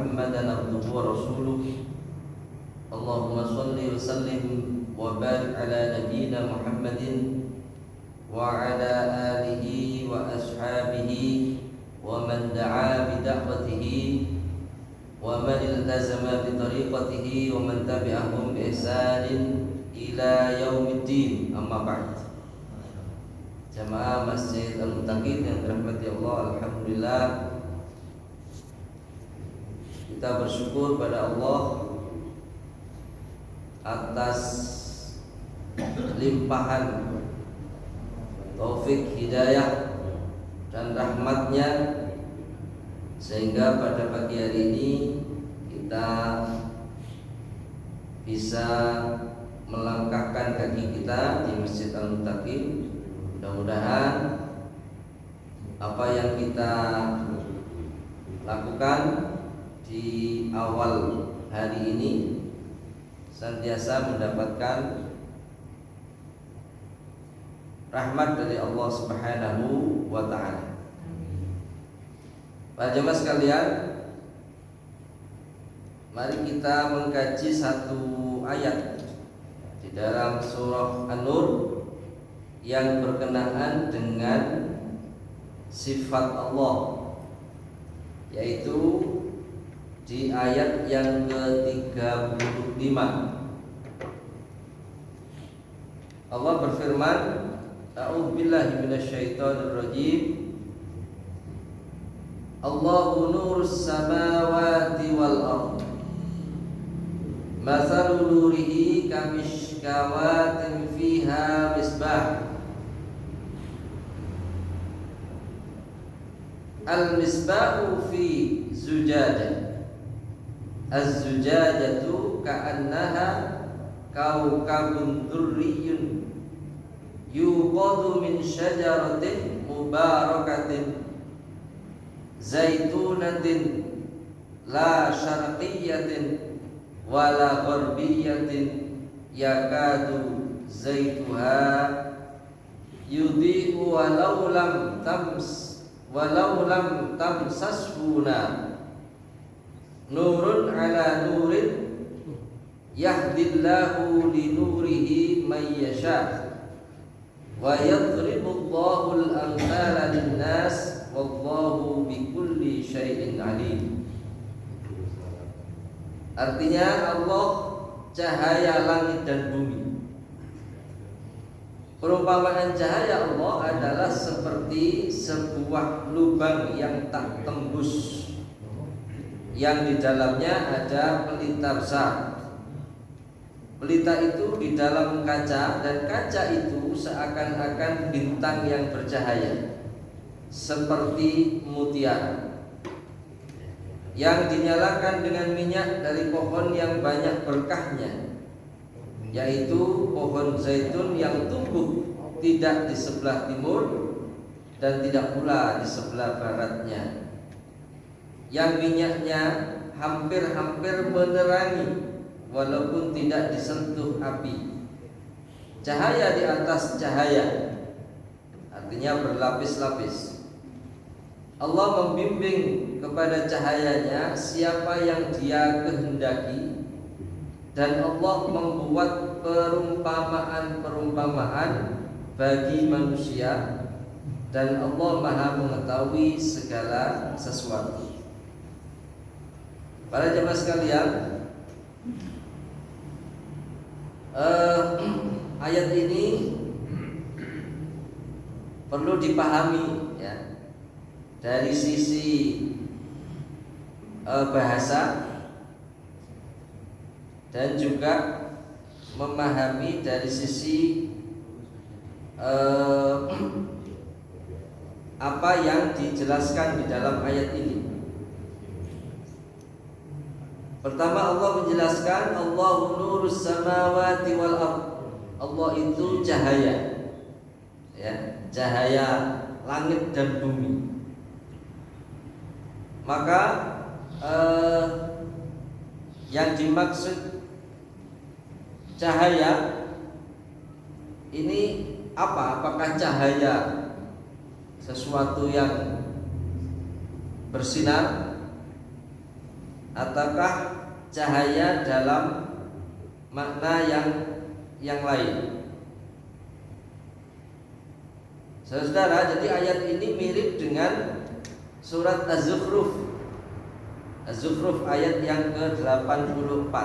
محمدا عبده ورسوله اللهم صل وسلم وبارك على نبينا محمد وعلى آله وأصحابه ومن دعا بدعوته ومن التزم بطريقته ومن تبعهم بإحسان إلى يوم الدين. أما بعد. Jamaah Masjid Al-Muttaqin yang dirahmati Allah, alhamdulillah kita bersyukur pada Allah atas limpahan taufik hidayah dan rahmatnya, sehingga pada pagi hari ini kita bisa melangkahkan kaki kita di Masjid Al-Muttaqin. Mudah-mudahan apa yang kita lakukan di awal hari ini senantiasa mendapatkan rahmat dari Allah Subhanahu wa ta'ala. Para jemaah sekalian, mari kita mengkaji satu ayat di dalam surah An-Nur yang berkenaan dengan sifat Allah, yaitu di ayat yang ke-35. Allah berfirman, A'udzu billahi minasyaitonir rajim. Allahu nurus samawati wal ardh. Mathalu nurihi kamishkawatin fiha misbah. Al-misbahu fi zujajah. Az-zujajatu ka'annaha kawkabun durriyun yuqadu min syajaratin mubarakatin zaitunatin la syarqiyatin wala gharbiyatin yakadu zaituha yudhi'u walau lam tamsashuna nurun ala nurin yahdillahu li nurihi man yasha wa yadribullahu al-amthala lin-nas wallahu bikulli syai'in alim. Artinya Allah cahaya langit dan bumi. Perumpamaan cahaya Allah adalah seperti sebuah lubang yang tak tembus, yang di dalamnya ada pelita besar. Pelita itu di dalam kaca, dan kaca itu seakan-akan bintang yang bercahaya seperti mutiara yang dinyalakan dengan minyak dari pohon yang banyak berkahnya, yaitu pohon zaitun yang tumbuh tidak di sebelah timur dan tidak pula di sebelah baratnya, yang minyaknya hampir-hampir menerangi walaupun tidak disentuh api. Cahaya di atas cahaya, artinya berlapis-lapis. Allah membimbing kepada cahayanya siapa yang Dia kehendaki, dan Allah membuat perumpamaan-perumpamaan bagi manusia, dan Allah Maha mengetahui segala sesuatu. Para jemaah sekalian, ayat ini perlu dipahami ya, dari sisi bahasa, dan juga memahami dari sisi apa yang dijelaskan di dalam ayat ini. Pertama, Allah menjelaskan Allahu nurus samawati wal ardh. Allah itu cahaya, ya, cahaya langit dan bumi. Maka yang dimaksud cahaya ini apa? Apakah cahaya sesuatu yang bersinar, ataukah cahaya dalam makna yang lain. Saudara, jadi ayat ini mirip dengan surat Az-Zukhruf. Az-Zukhruf ayat yang ke-84.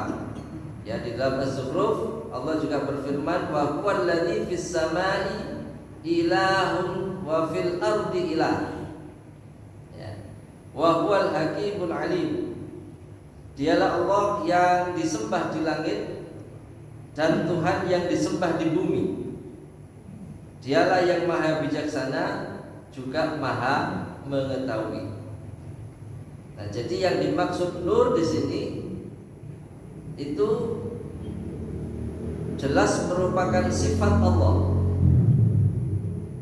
Ya, di dalam Az-Zukhruf Allah juga berfirman, wa huwal ladzi fis samai ilahun wa fil ardi ilah. Ya. Wa huwal hakimul alim. Dialah Allah yang disembah di langit dan Tuhan yang disembah di bumi. Dialah yang maha bijaksana juga maha mengetahui. Nah, jadi yang dimaksud nur di sini itu jelas merupakan sifat Allah.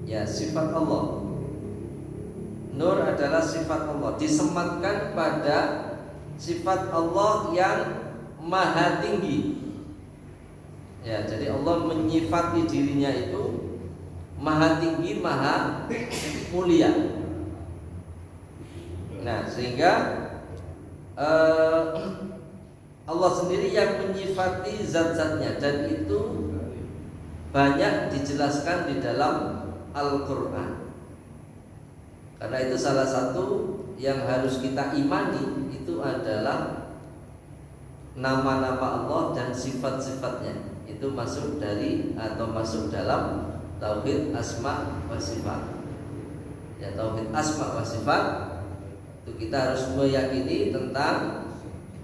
Ya, sifat Allah. Nur adalah sifat Allah, disematkan pada sifat Allah yang maha tinggi. Ya, jadi Allah menyifati dirinya itu maha tinggi, maha mulia. Nah, sehingga Allah sendiri yang menyifati zat-zatnya, dan itu banyak dijelaskan di dalam Al-Quran. Karena itu salah satu yang harus kita imani itu adalah nama-nama Allah dan sifat-sifatnya. Itu masuk dari atau masuk dalam tauhid asma wa sifat. Ya, tauhid asma wa sifat itu kita harus meyakini tentang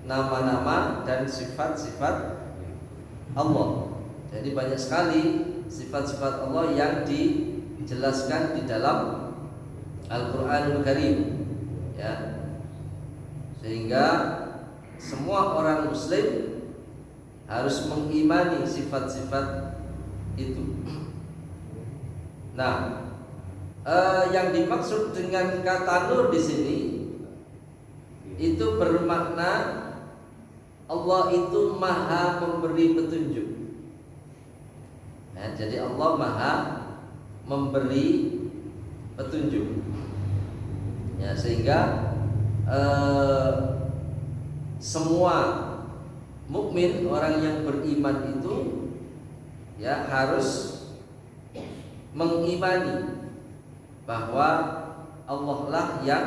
nama-nama dan sifat-sifat Allah. Jadi banyak sekali sifat-sifat Allah yang dijelaskan di dalam Al-Quranul Karim, ya, sehingga semua orang Muslim harus mengimani sifat-sifat itu. Nah, yang dimaksud dengan kata nur di sini itu bermakna Allah itu maha memberi petunjuk. Nah, jadi Allah maha memberi petunjuk. Ya, sehingga semua mukmin, orang yang beriman itu ya harus mengimani bahwa Allah lah yang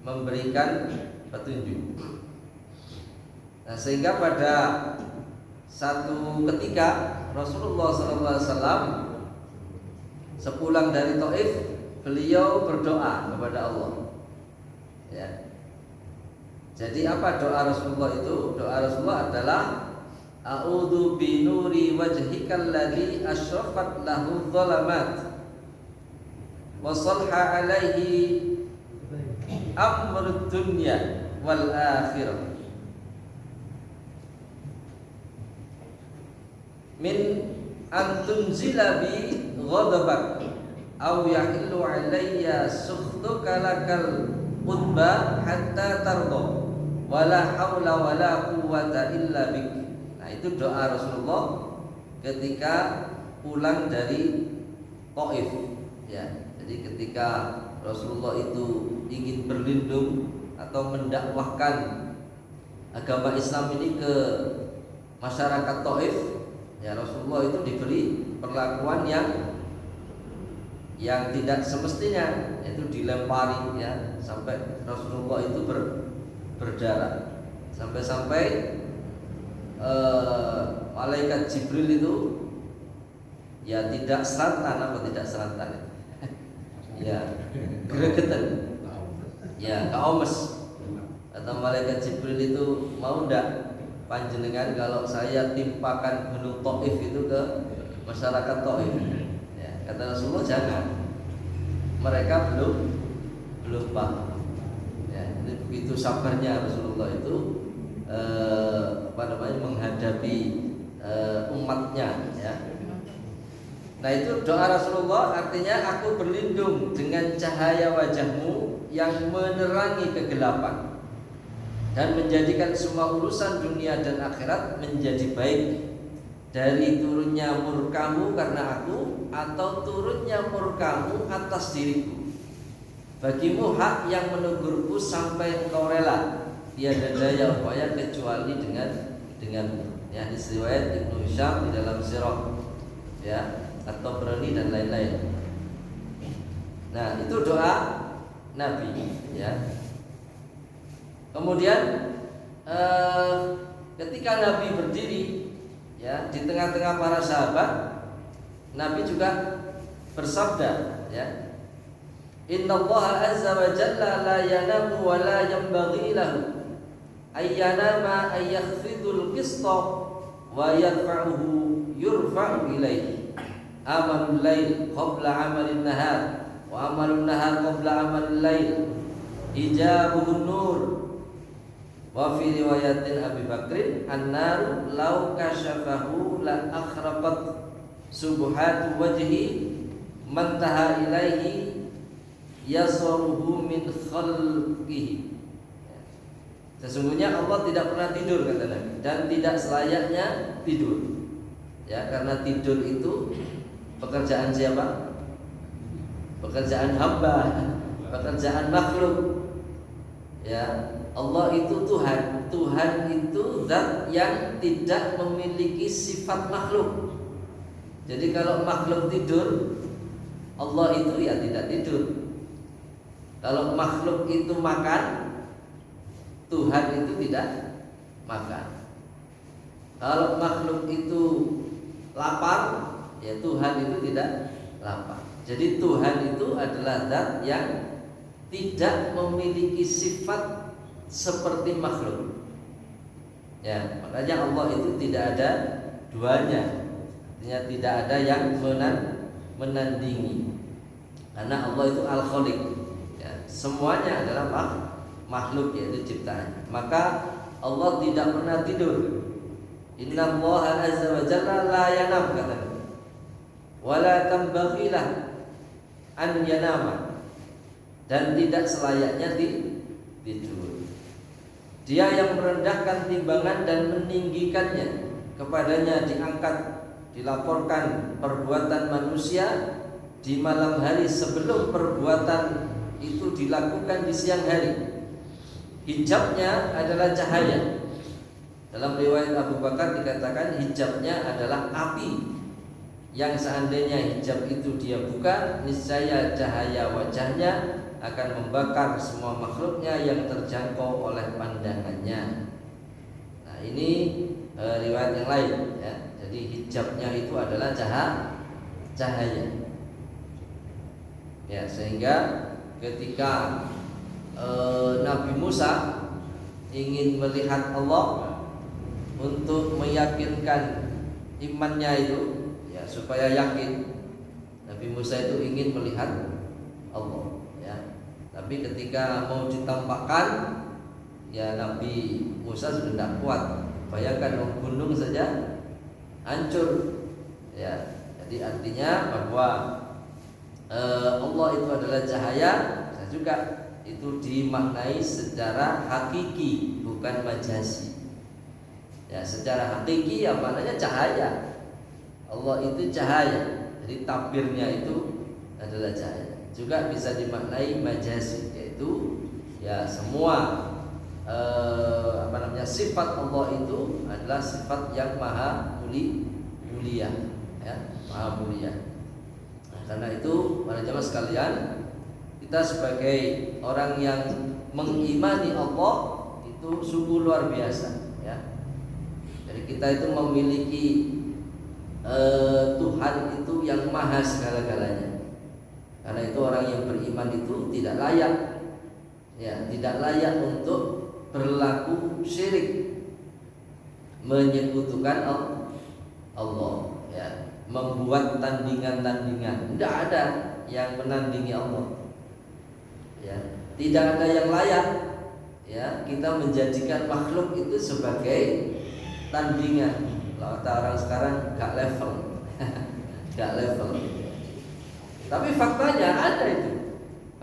memberikan petunjuk. Nah, sehingga pada satu ketika Rasulullah SAW sepulang dari Taif, beliau berdoa kepada Allah. Ya. Jadi apa doa Rasulullah itu? Doa Rasulullah adalah a'udzu bi nuri wajhikal ladzi asyrafat lahu dhalamat wa salha alaihi amrud dunya wal akhirah min an tunzila bi ghadabak aw yahillu alayya sukhtuka lakal utba hatta tardo wala haula wala quwwata illa bik. Nah, itu doa Rasulullah ketika pulang dari Taif, ya. Jadi ketika Rasulullah itu ingin berlindung atau mendakwahkan agama Islam ini ke masyarakat Taif, ya, Rasulullah itu diberi perlakuan yang tidak semestinya, yaitu dilempari, ya, sampai Rasulullah itu berdarah, sampai malaikat Jibril itu ya tidak serantan, ya gregetan, ya kaumes. Atau malaikat Jibril itu, mau ndak panjenengan kalau saya timpakan gunung Taif itu ke masyarakat Taif? Ya, kata Rasulullah, jangan. Mereka belum paham. Ya, ini begitu sabarnya Rasulullah itu menghadapi umatnya, ya. Nah, itu doa Rasulullah, artinya aku berlindung dengan cahaya wajahmu yang menerangi kegelapan dan menjadikan semua urusan dunia dan akhirat menjadi baik dari turunnya murkamu karena aku atau turunnya murkamu atas diriku. Bagimu hak yang menegurku sampai engkau rela tiada daya upaya kecuali denganmu. Ya, di riwayat Ibnu Hisham di dalam sirah, ya, atau berani dan lain-lain. Nah, itu doa Nabi, ya. Kemudian ketika Nabi berdiri, ya, di tengah-tengah para sahabat, Nabi juga bersabda, ya, Innallaha azza wa jalla la yanamu wa la yanbaghi lahu ayyanama ayyakhfidul qista wa yarfa'uhu yurfa'u ilaihi. Amalul lail qabla amalin nahar wa amalun nahar qabla amalil lail ijabuhun nur. Wa fi riwayatin Abi Bakrin an-naru law kasyafahu la akhraqat subuhatu wajhi man taha ilaihi yasaruhu min khalqihi. Sesungguhnya Allah tidak pernah tidur, kata Nabi, dan tidak selayaknya tidur. Ya, karena tidur itu pekerjaan siapa? Pekerjaan hamba, pekerjaan makhluk. Ya, Allah itu Tuhan. Tuhan itu zat yang tidak memiliki sifat makhluk. Jadi kalau makhluk tidur, Allah itu ya tidak tidur. Kalau makhluk itu makan, Tuhan itu tidak makan. Kalau makhluk itu lapar, ya Tuhan itu tidak lapar. Jadi Tuhan itu adalah zat yang tidak memiliki sifat seperti makhluk. Ya, makanya Allah itu tidak ada duanya. Artinya tidak ada yang menandingi. Karena Allah itu Al-Khaliq. Ya, semuanya adalah makhluk, yaitu ciptaan. Maka Allah tidak pernah tidur. Innallaha azza wa jalla la yanam, katanya. Wala tambaghi lah an yanama, dan tidak selayaknya tidur. Dia yang merendahkan timbangan dan meninggikannya, kepadanya diangkat, dilaporkan perbuatan manusia di malam hari sebelum perbuatan itu dilakukan di siang hari. Hijabnya adalah cahaya. Dalam riwayat Abu Bakar dikatakan hijabnya adalah api, yang seandainya hijab itu dia buka, niscaya cahaya wajahnya akan membakar semua makhluknya yang terjangkau oleh pandangannya. Nah, ini riwayat yang lain, ya. Jadi hijabnya itu adalah cahaya. Ya, sehingga ketika Nabi Musa ingin melihat Allah untuk meyakinkan imannya itu, ya, supaya yakin, Nabi Musa itu ingin melihat Allah, ya. Tapi ketika mau ditampakkan, ya Nabi Musa sudah tidak kuat. Bayangkan gunung saja hancur, ya. Jadi artinya bahwa Allah itu adalah cahaya, bisa juga itu dimaknai secara hakiki, bukan majazi. Ya, secara hakiki ya maknanya cahaya. Allah itu cahaya, jadi takbirnya itu adalah cahaya. Juga bisa dimaknai majazi, yaitu ya semua sifat Allah itu adalah sifat yang maha mulia, ya, maha mulia. Nah, karena itu para jamaah sekalian, kita sebagai orang yang mengimani Allah itu sungguh luar biasa, ya. Jadi kita itu memiliki Tuhan itu yang maha segala-galanya. Karena itu orang yang beriman itu tidak layak, ya, tidak layak untuk berlaku syirik, menyekutukan Allah, ya, membuat tandingan-tandingan. Tidak ada yang menandingi Allah, ya. Tidak ada yang layak, ya, kita menjadikan makhluk itu sebagai tandingan. Kalau kata orang sekarang gak level, gak level. Tapi faktanya ada itu.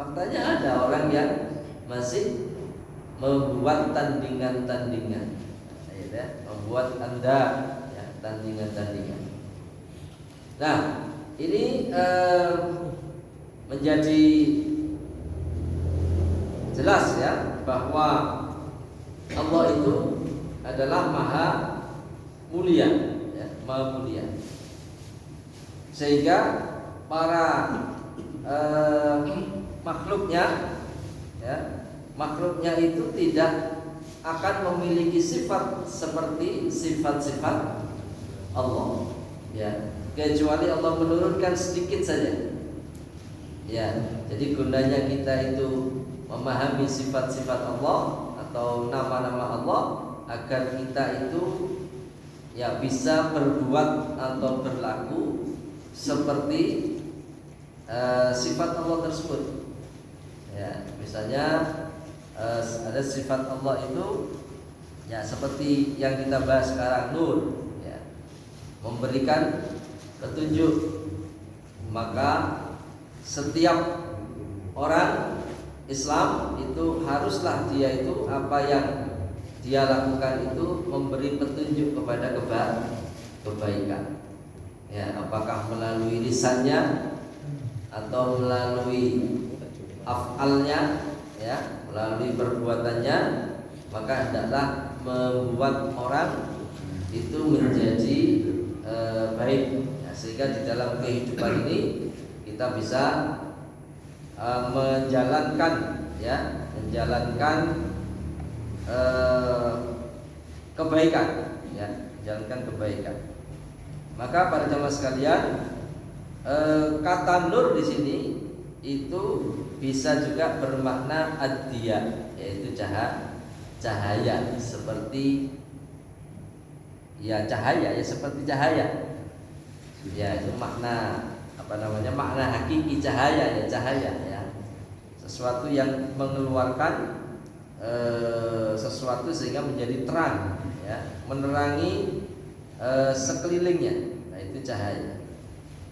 Faktanya ada orang yang masih membuat tandingan-tandingan, ya, membuat ya, tandingan-tandingan. Nah, ini menjadi jelas, ya, bahwa Allah itu adalah maha mulia, ya, maha mulia. Sehingga para makhluknya, ya, makhluknya itu tidak akan memiliki sifat seperti sifat-sifat Allah, ya, kecuali Allah menurunkan sedikit saja. Ya, jadi gunanya kita itu memahami sifat-sifat Allah atau nama-nama Allah agar kita itu ya bisa berbuat atau berlaku seperti sifat Allah tersebut. Ya, misalnya ada sifat Allah itu ya seperti yang kita bahas sekarang, nur, ya, memberikan petunjuk. Maka setiap orang Islam itu haruslah dia itu apa yang dia lakukan itu memberi petunjuk kepada kebaikan. Ya, apakah melalui lisannya atau melalui af'alnya, ya, melalui perbuatannya, maka hendaklah membuat orang itu menjadi baik, ya, sehingga di dalam kehidupan ini kita bisa menjalankan, ya, kebaikan, ya, menjalankan kebaikan. Maka para jamaah sekalian, kata nur di sini itu bisa juga bermakna ad-diya, yaitu cahaya seperti ya cahaya, ya seperti cahaya. Ya, itu makna makna hakiki cahaya, ya cahaya, ya, sesuatu yang mengeluarkan sesuatu sehingga menjadi terang, ya, menerangi sekelilingnya. Nah, itu cahaya.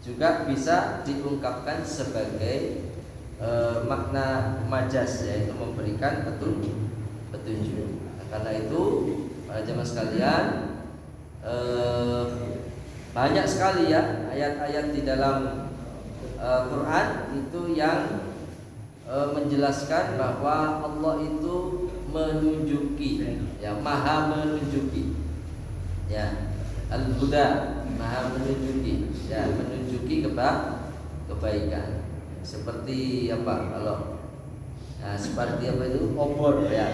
Juga bisa diungkapkan sebagai makna majaz, yaitu memberikan petunjuk. Nah, karena itu para jemaah sekalian, banyak sekali ya ayat-ayat di dalam Quran itu yang menjelaskan bahwa Allah itu menunjuki, ya, maha menunjuki, ya, al-huda, maha menunjuki, ya, menunjuki kebaikan. Seperti apa kalau seperti apa itu obor, ya.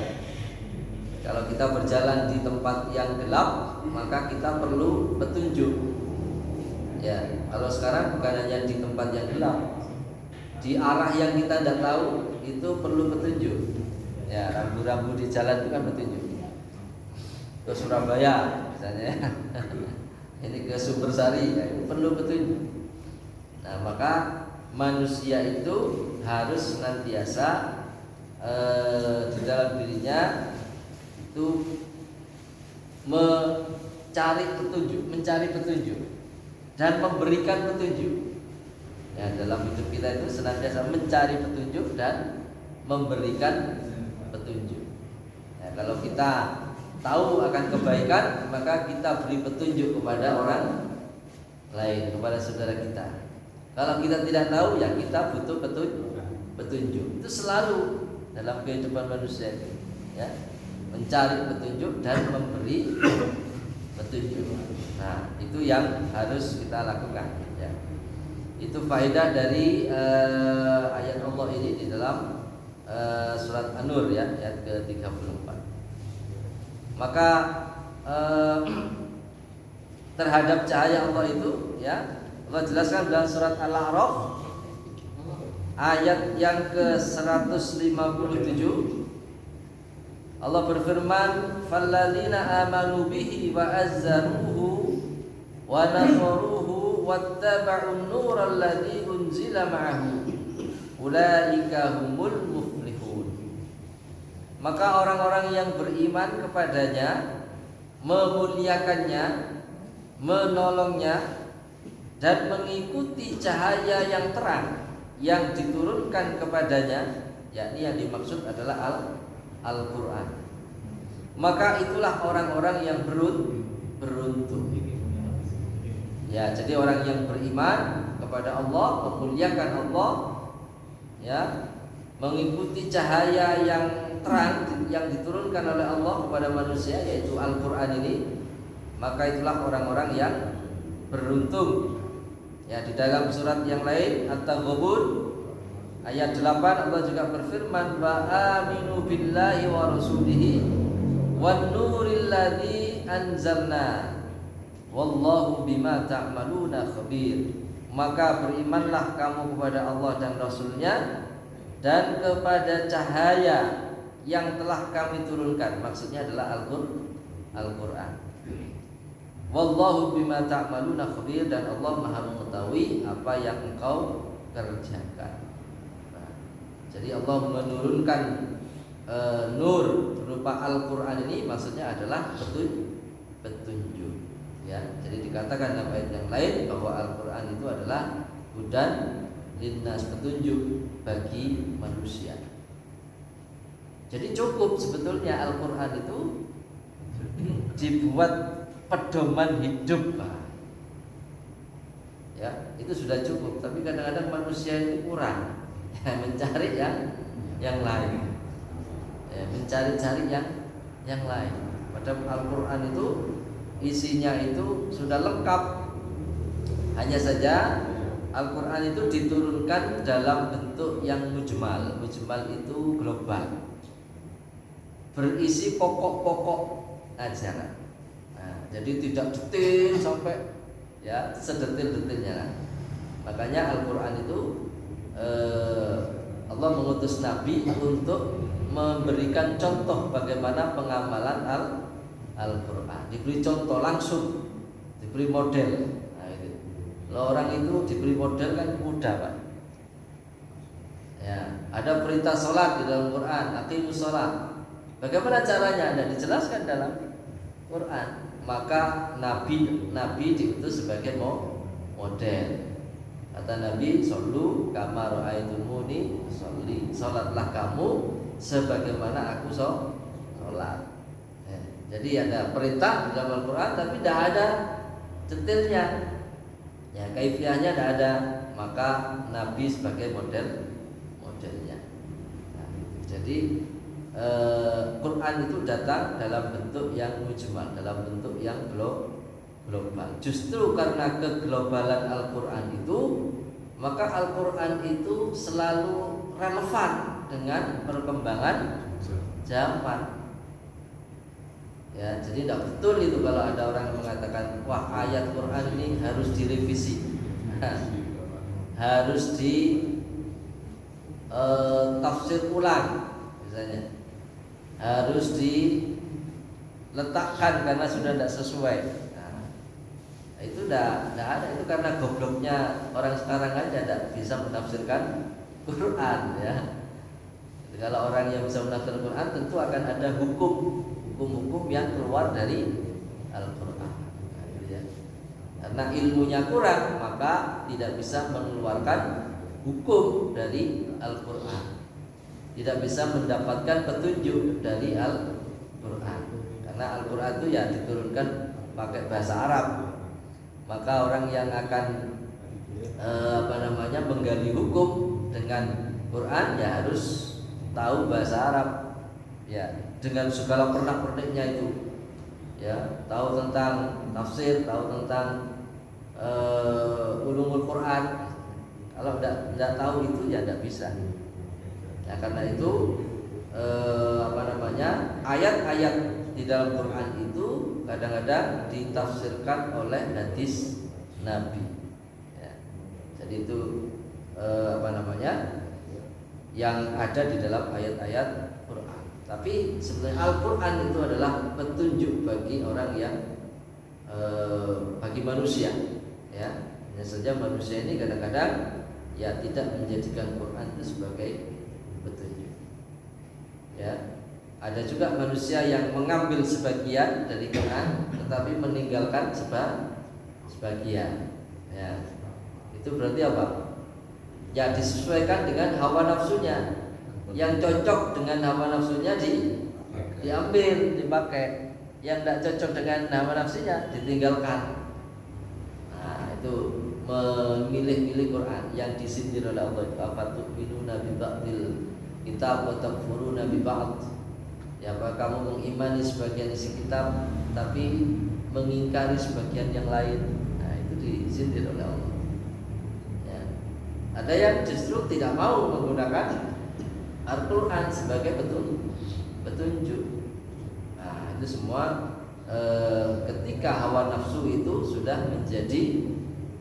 Kalau kita berjalan di tempat yang gelap, maka kita perlu petunjuk. Ya, kalau sekarang bukan hanya di tempat yang gelap, di arah yang kita tidak tahu itu perlu petunjuk. Ya, rambu-rambu di jalan itu kan petunjuk. Ke Surabaya misalnya, ini ke Sumbersari, ya, itu perlu petunjuk. Nah, maka manusia itu harus senantiasa di dalam dirinya itu mencari petunjuk dan memberikan petunjuk. Ya, dalam hidup kita itu senantiasa mencari petunjuk dan memberikan petunjuk. Ya, kalau kita tahu akan kebaikan, maka kita beri petunjuk kepada orang lain, kepada saudara kita. Kalau kita tidak tahu, ya kita butuh petunjuk. Itu selalu dalam kehidupan manusia itu, ya, mencari petunjuk dan memberi petunjuk. Nah, itu yang harus kita lakukan, ya. Itu faedah dari ayat Allah ini di dalam surat An-Nur, ya, ayat ke-34. Maka terhadap cahaya Allah itu, ya, Allah jelaskan dalam surat Al-A'raf ayat yang ke-157. Allah berfirman, "Falladzina amanu bihi wa azzaruhu wa nasaruhu wattaba'un nural ladzi unzila ma'ahu ulaika humul muflihun." Maka orang-orang yang beriman kepadanya, memuliakannya, menolongnya, dan mengikuti cahaya yang terang yang diturunkan kepadanya, yakni yang dimaksud adalah Al-Quran, maka itulah orang-orang yang beruntung. Ya, jadi orang yang beriman kepada Allah, memuliakan Allah, ya, mengikuti cahaya yang terang yang diturunkan oleh Allah kepada manusia, yaitu Al-Quran ini, maka itulah orang-orang yang beruntung. Ya, di dalam surat yang lain At-Taghabun ayat 8 Allah juga berfirman, wa aminu billahi wa rasulihi wan nuril ladzi anzalna wallahu bima ta'maluna khabir. Maka berimanlah kamu kepada Allah dan Rasulnya dan kepada cahaya yang telah kami turunkan. Maksudnya adalah Al-Quran. Wallahu bima ta'maluna khabir, dan Allah Maha mengetahui apa yang engkau kerjakan. Nah, jadi Allah menurunkan nur berupa Al-Quran ini maksudnya adalah petunjuk. Ya, jadi dikatakan dalam ayat yang lain bahwa Al-Quran itu adalah hudan linnas, petunjuk bagi manusia. Jadi cukup sebetulnya Al-Quran itu dibuat pedoman hidup, ya itu sudah cukup. Tapi kadang-kadang manusia itu kurang, ya, mencari yang lain, ya, mencari-cari yang lain. Padahal Al-Quran itu isinya itu sudah lengkap. Hanya saja Al-Quran itu diturunkan dalam bentuk yang mujmal. Mujmal itu global, berisi pokok-pokok ajaran. Jadi tidak detail sampai ya sedetil-detilnya. Makanya Al-Quran itu Allah mengutus Nabi untuk memberikan contoh bagaimana pengamalan Al-Quran. Diberi contoh langsung, diberi model. Nah, itu. Kalau orang itu diberi model kan mudah, Pak. Ya, ada perintah sholat di dalam Quran, aqimus sholat. Bagaimana caranya? Ada dijelaskan dalam Quran. Maka Nabi diutus sebagai model. Kata Nabi, "Shollu kama ra'aitumuni sholli." Salatlah kamu sebagaimana aku sholat. Ya, jadi ada perintah di dalam Al-Quran tapi tidak ada detailnya. Ya, kaifiahnya tidak ada. Maka Nabi sebagai modelnya. Nah, jadi Quran itu datang dalam bentuk yang mujmal, dalam bentuk yang global. Justru karena keglobalan Al-Quran itu, maka Al-Quran itu selalu relevan dengan perkembangan zaman. Ya, jadi tidak betul itu kalau ada orang yang mengatakan, wah ayat Quran ini harus direvisi, harus di tafsir ulang, misalnya. Harus diletakkan karena sudah tidak sesuai. Nah, itu tidak ada. Itu karena gobloknya orang sekarang aja tidak bisa menafsirkan Quran, ya. Jadi kalau orang yang bisa menafsirkan Quran tentu akan ada hukum-hukum yang keluar dari Al-Quran. Nah, gitu ya. Karena ilmunya kurang, maka tidak bisa mengeluarkan hukum dari Al-Quran. Tidak bisa mendapatkan petunjuk dari Al-Quran. Karena Al-Quran itu ya diturunkan pakai bahasa Arab. Maka orang yang akan menggali hukum dengan Quran ya harus tahu bahasa Arab. Ya, dengan segala pernak-perniknya itu. Ya, tahu tentang tafsir, tahu tentang ulumul Quran. Kalau tidak tahu itu ya tidak bisa. Ya, karena itu ayat-ayat di dalam Quran itu kadang-kadang ditafsirkan oleh hadis Nabi. Ya, jadi itu yang ada di dalam ayat-ayat Quran. Tapi sebenarnya Al-Quran itu adalah petunjuk bagi orang yang bagi manusia. Ya, hanya saja manusia ini kadang-kadang ya tidak menjadikan Quran itu sebagai petunjuk. Ya, ada juga manusia yang mengambil sebagian dari Quran tetapi meninggalkan sebagian. Ya, itu berarti apa? Ya disesuaikan dengan hawa nafsunya. Yang cocok dengan hawa nafsunya diambil, dipakai. Yang tidak cocok dengan hawa nafsunya ditinggalkan. Nah, itu memilih-milih Quran yang disindir oleh Allah. Afatu'minuna bi ba'dil kitab wa takfuruna bi ba'd. Ya, apa kamu mengimani sebagian isi kitab tapi mengingkari sebagian yang lain? Nah, itu disindir oleh Allah. Ya. Ada yang justru tidak mau menggunakan Al-Quran sebagai petunjuk. Nah, itu semua ketika hawa nafsu itu sudah menjadi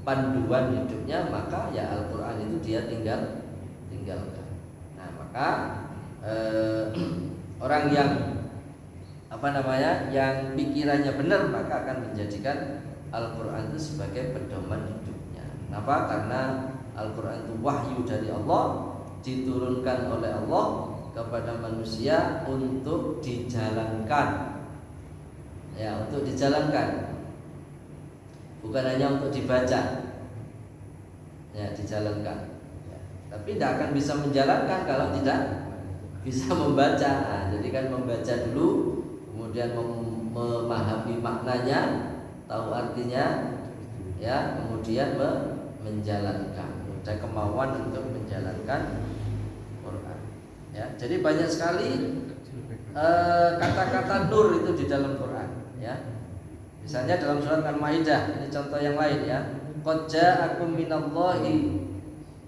panduan hidupnya, maka ya Al-Quran itu dia tinggalkan. Nah, maka orang yang yang pikirannya benar, maka akan menjadikan Al-Quran itu sebagai pedoman hidupnya. Kenapa? Karena Al-Quran itu wahyu dari Allah, diturunkan oleh Allah kepada manusia untuk dijalankan. Ya, untuk dijalankan, bukan hanya untuk dibaca. Ya, dijalankan. Ya, tapi tidak akan bisa menjalankan kalau tidak bisa membaca. Nah, jadi kan membaca dulu, kemudian memahami maknanya, tahu artinya, ya, kemudian menjalankan. Ada kemauan untuk menjalankan Quran. Ya, jadi banyak sekali kata-kata nur itu di dalam Quran. Ya, misalnya dalam surat Al-Maidah, ini contoh yang lain ya. Qad ja'akum minallahi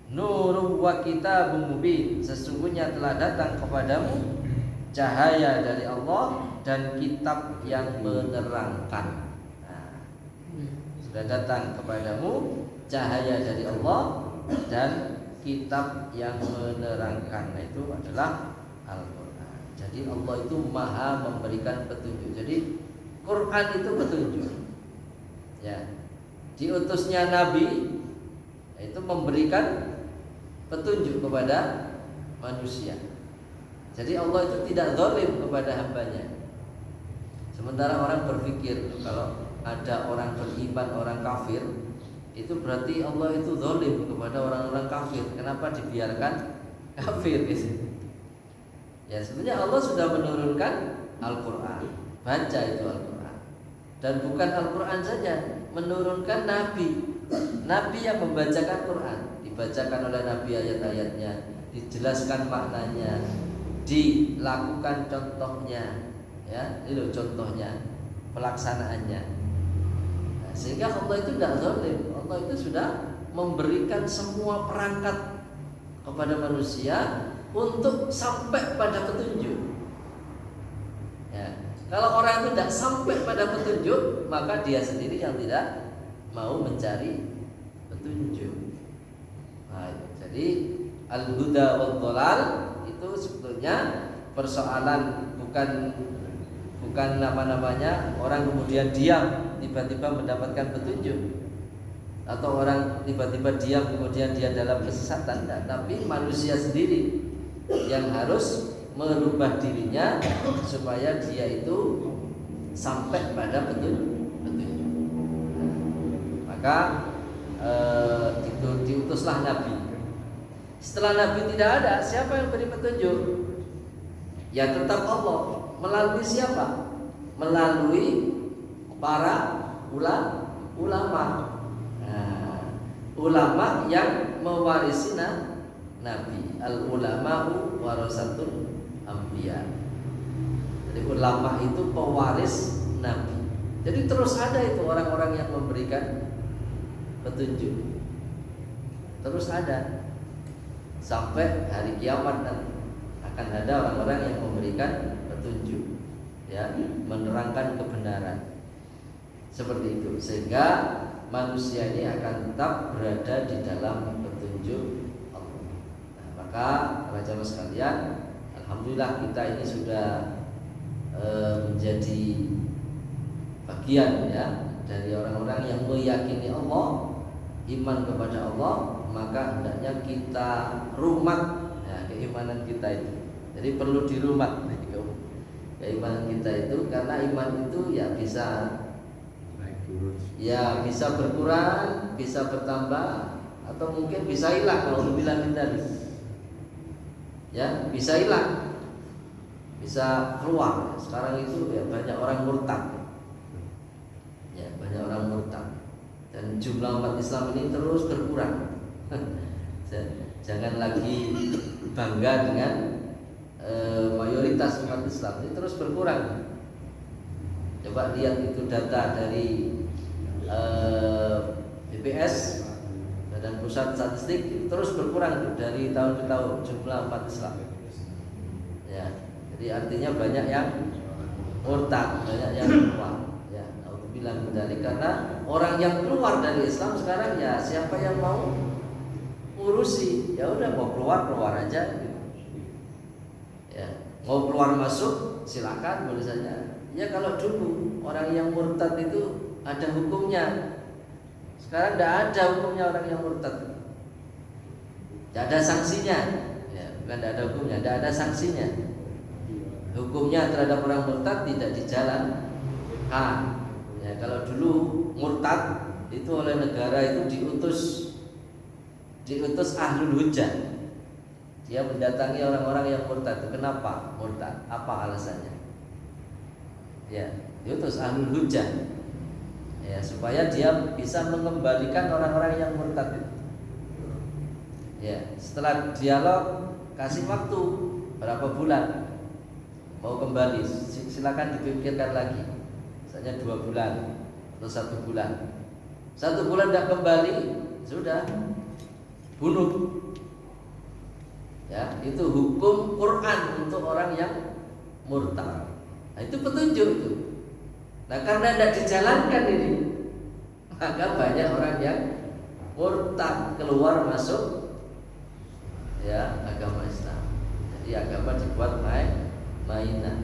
nurun wa kitabun mubin. Sesungguhnya telah datang kepadamu cahaya dari Allah dan kitab yang menerangkan. Nah, sudah datang kepadamu cahaya dari Allah dan kitab yang menerangkan. Nah, itu adalah Al-Quran. Jadi Allah itu maha memberikan petunjuk. Jadi Quran itu petunjuk. Ya, diutusnya Nabi itu memberikan petunjuk kepada manusia. Jadi Allah itu tidak zalim kepada hambanya. Sementara orang berpikir kalau ada orang beriman, orang kafir, itu berarti Allah itu zalim kepada orang-orang kafir. Kenapa dibiarkan kafir gitu? Ya, sebenarnya Allah sudah menurunkan Al-Quran. Baca itu Al-Quran. Dan bukan Al-Quran saja, menurunkan Nabi. Nabi yang membacakan Quran, dibacakan oleh Nabi ayat-ayatnya, dijelaskan maknanya, dilakukan contohnya, ya, itu contohnya, pelaksanaannya. Nah, sehingga Allah itu tidak zalim. Allah itu sudah memberikan semua perangkat kepada manusia untuk sampai pada petunjuk. Ya. Kalau orang itu tidak sampai pada petunjuk, maka dia sendiri yang tidak mau mencari petunjuk. Nah, jadi al-huda wal dhalal itu sebetulnya persoalan bukan orang kemudian diam tiba-tiba mendapatkan petunjuk, atau orang tiba-tiba diam kemudian dia dalam kesesatan, tapi manusia sendiri yang harus merubah dirinya supaya dia itu sampai pada petunjuk. Maka diutuslah Nabi. Setelah Nabi tidak ada, siapa yang beri petunjuk? Ya tetap Allah. Melalui siapa? Melalui para ulama. Nah, ulama yang mewarisi Nabi. Al-ulama'u warasatul anbiya. Jadi ulama itu pewaris Nabi. Jadi terus ada itu orang-orang yang memberikan petunjuk. Terus ada sampai hari kiamat nanti akan ada orang-orang yang memberikan petunjuk, ya, menerangkan kebenaran. Seperti itu, sehingga manusia ini akan tetap berada di dalam petunjuk Allah. Nah, maka para jamaah sekalian, alhamdulillah kita ini sudah menjadi bagian, ya, dari orang-orang yang meyakini Allah, iman kepada Allah. Maka hendaknya kita rumat, ya, keimanan kita itu. Jadi perlu dirumat keimanan kita itu, karena iman itu ya bisa berkurang, bisa bertambah, atau mungkin bisa hilang kalau bilang tadi. Ya, bisa hilang, bisa keluar. Sekarang itu ya banyak orang murtad. Ya, banyak orang murtad. Dan jumlah umat Islam ini terus berkurang. Jangan lagi bangga dengan mayoritas umat Islam ini terus berkurang. Coba lihat itu data dari BPS, Badan Pusat Statistik, terus berkurang dari tahun ke tahun jumlah umat Islam. Ya, jadi artinya banyak yang murtad, banyak yang keluar. Ya, alhamdulillah dari karena orang yang keluar dari Islam sekarang ya siapa yang mau urusi, ya udah mau keluar aja. Gitu. Ya, mau keluar masuk silakan boleh saja. Ya kalau dulu orang yang murtad itu ada hukumnya. Sekarang tidak ada hukumnya orang yang murtad. Tidak ada sanksinya. Ya, bukan tidak ada hukumnya, tidak ada sanksinya. Hukumnya terhadap orang murtad tidak dijalankan. Ya, kalau dulu murtad itu oleh negara itu diutus ahlul hujjah. Dia mendatangi orang-orang yang murtad. Kenapa murtad? Apa alasannya? Ya, diutus ahlul hujjah. Ya, supaya dia bisa mengembalikan orang-orang yang murtad itu. Ya, setelah dialog kasih waktu berapa bulan mau kembali, silakan dipikirkan lagi. Misalnya 2 bulan atau 1 bulan. 1 bulan tidak kembali, sudah bunuh. Ya, itu hukum Quran untuk orang yang murtad. Nah, itu petunjuk itu. Nah, karena tidak dijalankan ini, maka banyak orang yang murtad, keluar masuk ya agama Islam. Jadi agama dibuat mainan.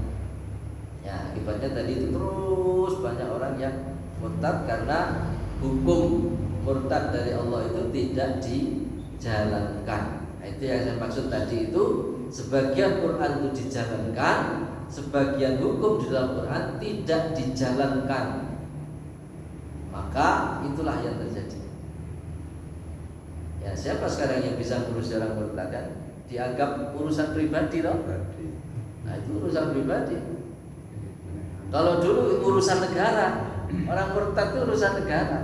Ya, akibatnya tadi itu terus banyak orang yang murtad karena hukum murtad dari Allah itu tidak dijalankan. Nah, itu yang saya maksud tadi itu, sebagian Quran itu dijalankan, sebagian hukum di dalam Quran tidak dijalankan. Maka itulah yang terjadi. Ya, siapa sekarang yang bisa ngurus orang murtad kan? Dianggap urusan pribadi loh. Nah, itu urusan pribadi. Kalau dulu urusan negara, orang murtad itu urusan negara.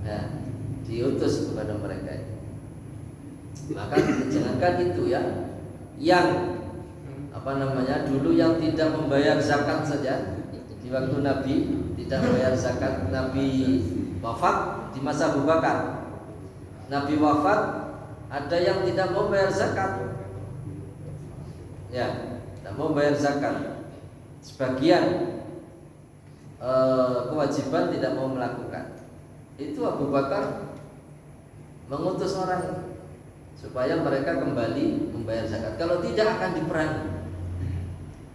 Ya, diutus kepada mereka. Maka jangankan itu ya, yang dulu yang tidak membayar zakat saja di waktu Nabi tidak membayar zakat, Nabi wafat di masa Abu Bakar. Nabi wafat, ada yang tidak mau bayar zakat. Ya, tidak mau bayar zakat. Sebagian kewajiban tidak mau melakukan. Itu Abu Bakar mengutus orang supaya mereka kembali membayar zakat. Kalau tidak akan diperangi.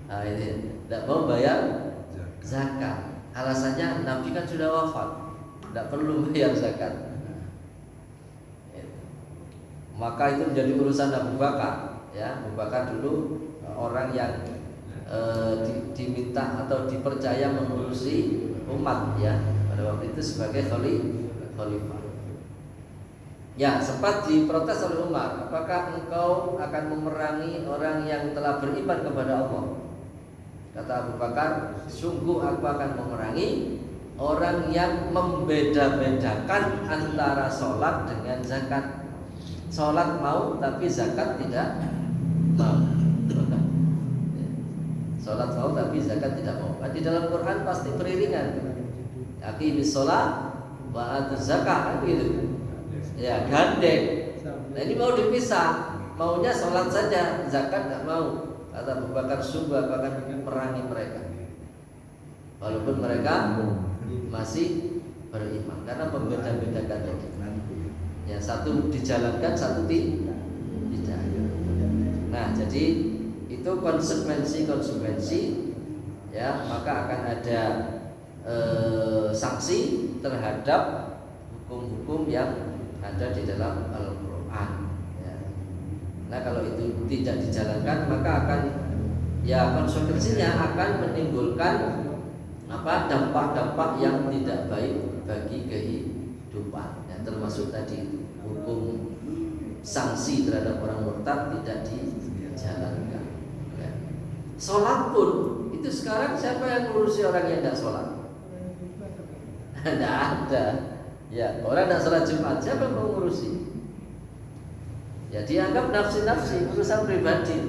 Nah, ini tidak mau bayar zakat. Alasannya Nabi kan sudah wafat, tidak perlu bayar zakat. Maka itu menjadi urusan Abu Bakar. Ya, Abu Bakar dulu orang yang diminta atau dipercaya mengurusi umat ya pada waktu itu sebagai khalifah. Ya, sempat diprotes oleh Umar, apakah engkau akan memerangi orang yang telah beriman kepada Allah? Kata Abu Bakar, sungguh aku akan memerangi orang yang membeda-bedakan antara sholat dengan zakat. Sholat mau tapi zakat tidak mau. Sholat mau tapi zakat tidak mau. Di dalam Quran pasti beriringan. Aqimis sholat wa atuz zakat, gitu. Ya, gandeng. Nah, ini mau dipisah, maunya sholat saja, zakat tidak mau. Kata Abu Bakar, sungguh akan memerangi mereka, walaupun mereka masih beriman, karena membeda-bedakan tadi. Ya, satu dijalankan, satu tidak. Nah, jadi itu konsekuensi ya, maka akan ada sanksi terhadap hukum-hukum yang ada di dalam Al-Quran ya. Nah, kalau itu tidak dijalankan, maka akan ya konsekuensinya akan menimbulkan dampak-dampak yang tidak baik bagi kehidupan ya, termasuk tadi hukum sanksi terhadap orang murtad tidak dijalankan ya. Sholat pun itu sekarang siapa yang ngurusi orang yang tidak sholat? Tidak ada. Ya, orang tidak sholat Jumat, siapa yang mengurusi? Ya dianggap nafsi-nafsi, urusan pribadi.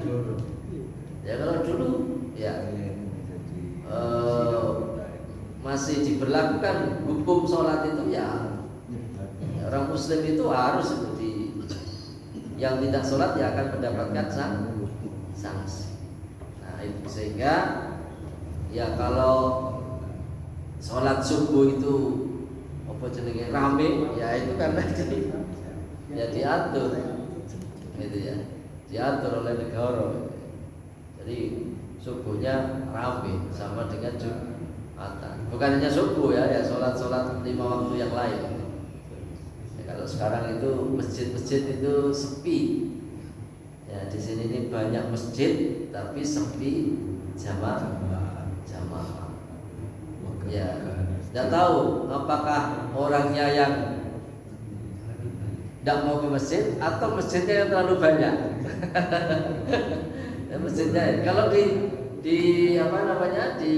Ya kalau dulu ya masih diberlakukan hukum sholat itu ya orang muslim itu harus seperti yang tidak sholat ya akan mendapatkan sanksi. Nah itu sehingga ya kalau sholat subuh itu apa jenenge rame ya itu karena ya diatur gitu ya, diatur oleh negara. Jadi subuhnya rame sama dengan Jumatan. Bukan hanya subuh ya sholat-sholat 5 waktu yang lain. Ya, kalau sekarang itu masjid-masjid itu sepi. Ya di sini ini banyak masjid tapi sepi jamaah. Ya, tidak tahu apakah orangnya yang tidak mau ke masjid atau masjidnya yang terlalu banyak. Ya, masjidnya kalau di apa namanya di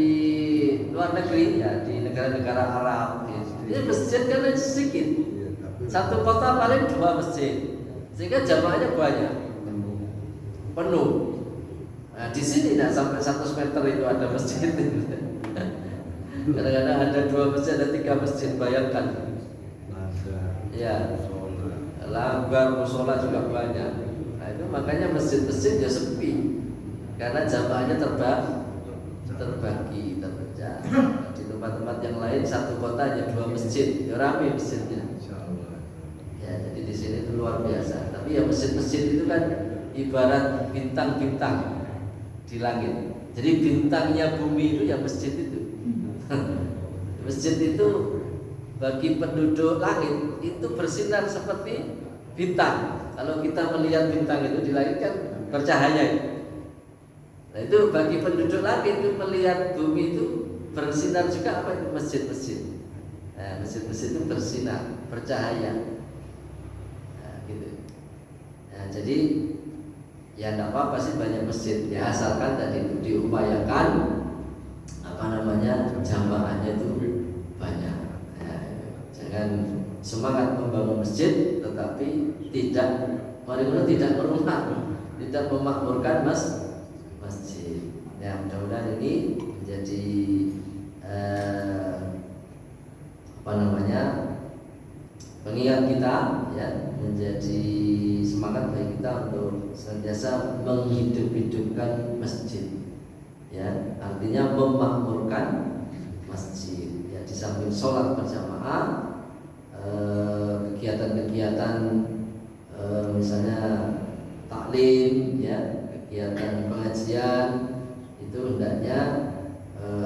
luar negeri ya di negara-negara Arab ini masjid kan sedikit, satu kota paling 2 masjid sehingga jamaahnya banyak penuh. Nah di sini tidak sampai 100 meter itu ada masjid. Kadang-kadang ada 2 masjid, ada 3 masjid, bayangkan. Ya, langgar, musola juga banyak. Nah itu makanya masjid-masjid ya sepi karena jamaahnya terbagi, terpecah. Di tempat-tempat yang lain satu kota aja 2 masjid, ya ramai masjidnya. Ya jadi di sini itu luar biasa. Tapi ya masjid-masjid itu kan ibarat bintang-bintang di langit. Jadi bintangnya bumi itu ya masjid itu. Masjid itu bagi penduduk langit itu bersinar seperti bintang. Kalau kita melihat bintang itu di langit kan bercahaya. Nah itu bagi penduduk langit itu melihat bumi itu bersinar juga apa itu masjid-masjid. Nah, masjid-masjid itu bersinar, bercahaya. Nah, gitu. Nah, jadi ya tidak apa-apa sih banyak masjid. Ya asalkan tadi itu diupayakan jamaahnya itu banyak. Ya, jangan semangat membangun masjid tetapi tidak memakmurkan masjid. Ya mudah-mudahan ini menjadi pengingat kita ya, menjadi semangat bagi kita untuk senantiasa menghidup-hidupkan masjid. Ya, artinya memakmurkan masjid. Ya, di samping sholat berjamaah, kegiatan-kegiatan misalnya taklim, ya, kegiatan pengajian itu hendaknya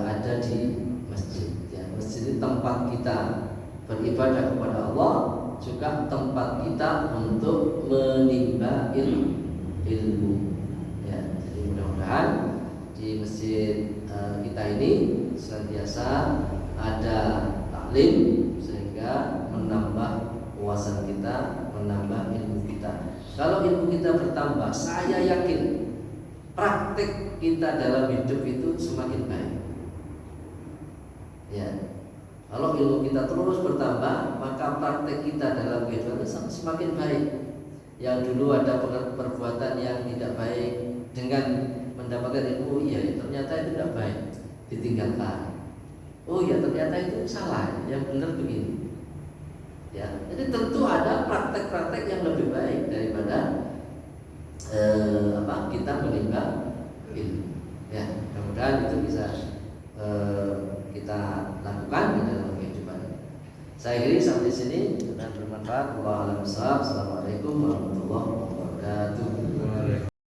ada di masjid. Ya, masjid itu tempat kita beribadah kepada Allah, juga tempat kita untuk menimba ilmu. Ya, jadi mudah-mudahan di masjid kita ini senantiasa ada taklim sehingga menambah wawasan kita, menambah ilmu kita. Kalau ilmu kita bertambah, saya yakin praktik kita dalam hidup itu semakin baik. Ya, kalau ilmu kita terus bertambah, maka praktik kita dalam kehidupan itu semakin baik. Yang dulu ada perbuatan yang tidak baik, dengan mendapatkan ilmu, iya ternyata itu tidak baik, ditinggalkan. Oh ya ternyata itu salah, yang benar begini. Ya, jadi tentu ada praktek-praktek yang lebih baik daripada kita menimba ilmu. Ya, mudah-mudahan itu bisa kita lakukan di dalam kehidupan. Saya kira sampai sini sudah bermanfaat. Wassalamualaikum warahmatullahi wabarakatuh.